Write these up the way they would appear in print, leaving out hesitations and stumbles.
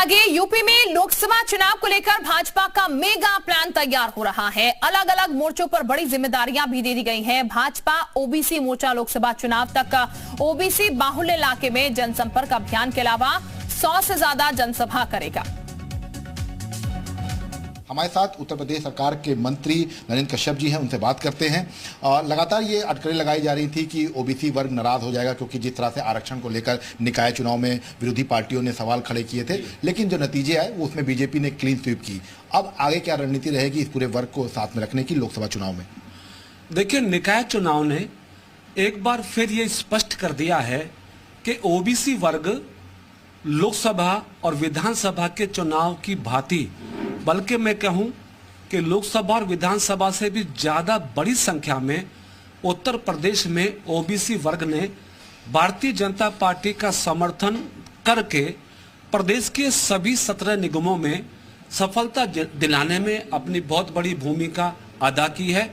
आगे यूपी में लोकसभा चुनाव को लेकर भाजपा का मेगा प्लान तैयार हो रहा है। अलग अलग मोर्चों पर बड़ी जिम्मेदारियां भी दे दी गई हैं। भाजपा ओबीसी मोर्चा लोकसभा चुनाव तक ओबीसी बाहुल्य इलाके में जनसंपर्क अभियान के अलावा 100 से ज्यादा जनसभा करेगा। हमारे साथ उत्तर प्रदेश सरकार के मंत्री नरेंद्र कश्यप जी हैं, उनसे बात करते हैं। लगातार ये अटकलें लगाई जा रही थी कि ओबीसी वर्ग नाराज हो जाएगा, क्योंकि जिस तरह से आरक्षण को लेकर निकाय चुनाव में विरोधी पार्टियों ने सवाल खड़े किए थे, लेकिन जो नतीजे आए वो उसमें बीजेपी ने क्लीन स्वीप की। अब आगे क्या रणनीति रहेगी इस पूरे वर्ग को साथ में रखने की लोकसभा चुनाव में? देखिए, निकाय चुनाव ने एक बार फिर ये स्पष्ट कर दिया है कि ओबीसी वर्ग लोकसभा और विधानसभा के चुनाव की भांति, बल्कि मैं कहूं कि लोकसभा और विधानसभा से भी ज्यादा बड़ी संख्या में उत्तर प्रदेश में ओबीसी वर्ग ने भारतीय जनता पार्टी का समर्थन करके प्रदेश के सभी 17 निगमों में सफलता दिलाने में अपनी बहुत बड़ी भूमिका अदा की है।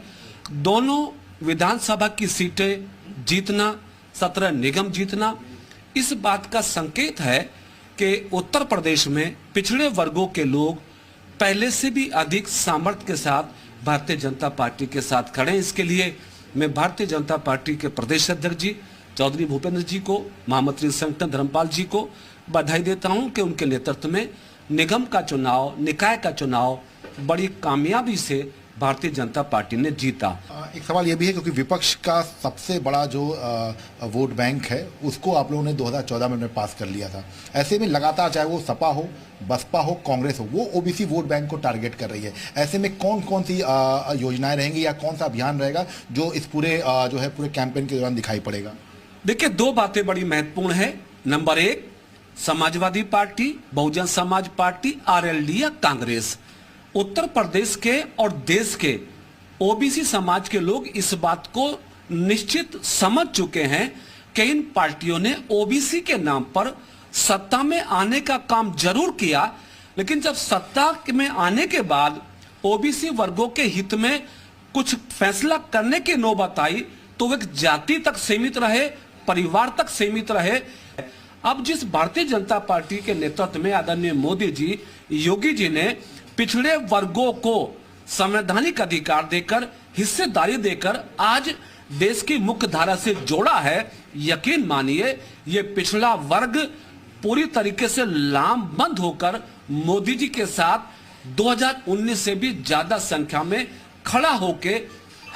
दोनों विधानसभा की सीटें जीतना, 17 निगम जीतना, इस बात का संकेत है कि उत्तर प्रदेश में पिछड़े वर्गों के लोग पहले से भी अधिक सामर्थ्य के साथ भारतीय जनता पार्टी के साथ खड़े हैं। इसके लिए मैं भारतीय जनता पार्टी के प्रदेश अध्यक्ष जी चौधरी भूपेंद्र जी को, महामंत्री संगठन धर्मपाल जी को बधाई देता हूं कि उनके नेतृत्व में निगम का चुनाव, निकाय का चुनाव बड़ी कामयाबी से भारतीय जनता पार्टी ने जीता। एक सवाल यह भी है, क्योंकि विपक्ष का सबसे बड़ा जो वोट बैंक है उसको आप लोगों ने 2014 में पास कर लिया था। ऐसे में लगातार चाहे वो सपा हो, बसपा हो, कांग्रेस हो, वो ओबीसी वोट बैंक को टारगेट कर रही है। ऐसे में कौन कौन सी योजनाएं रहेंगी या कौन सा अभियान रहेगा जो इस पूरे पूरे कैंपेन के दौरान दिखाई पड़ेगा? देखिए, दो बातें बड़ी महत्वपूर्ण है। नंबर एक, Samajwadi party, Bahujan Samaj party, RLD या कांग्रेस, उत्तर प्रदेश के और देश के ओबीसी समाज के लोग इस बात को निश्चित समझ चुके हैं कि इन पार्टियों ने ओबीसी के नाम पर सत्ता में आने का काम जरूर किया, लेकिन जब सत्ता में आने के बाद ओबीसी वर्गों के हित में कुछ फैसला करने की नौबत आई तो वे जाति तक सीमित रहे, परिवार तक सीमित रहे। अब जिस भारतीय जनता पार्टी के नेतृत्व में आदरणीय मोदी जी, योगी जी ने पिछड़े वर्गों को संवैधानिक अधिकार देकर, हिस्सेदारी देकर आज देश की मुख्य धारा से जोड़ा है, यकीन मानिए ये पिछड़ा वर्ग पूरी तरीके से लामबंद होकर मोदी जी के साथ 2019 से भी ज्यादा संख्या में खड़ा होके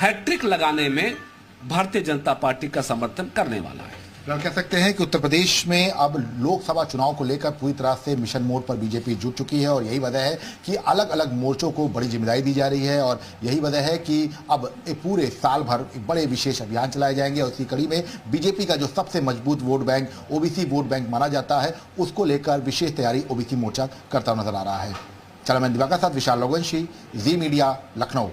हैट्रिक लगाने में भारतीय जनता पार्टी का समर्थन करने वाला है। कह सकते हैं कि उत्तर प्रदेश में अब लोकसभा चुनाव को लेकर पूरी तरह से मिशन मोड पर बीजेपी जुट चुकी है, और यही वजह है कि अलग अलग मोर्चों को बड़ी जिम्मेदारी दी जा रही है, और यही वजह है कि अब पूरे साल भर बड़े विशेष अभियान चलाए जाएंगे। और इसी कड़ी में बीजेपी का जो सबसे मजबूत vote bank OBC vote bank माना जाता है, उसको लेकर विशेष तैयारी ओबीसी मोर्चा करता नजर आ रहा है। कैमरामैन दिवाकर के साथ विशाल लोगवंशी, जी मीडिया, लखनऊ।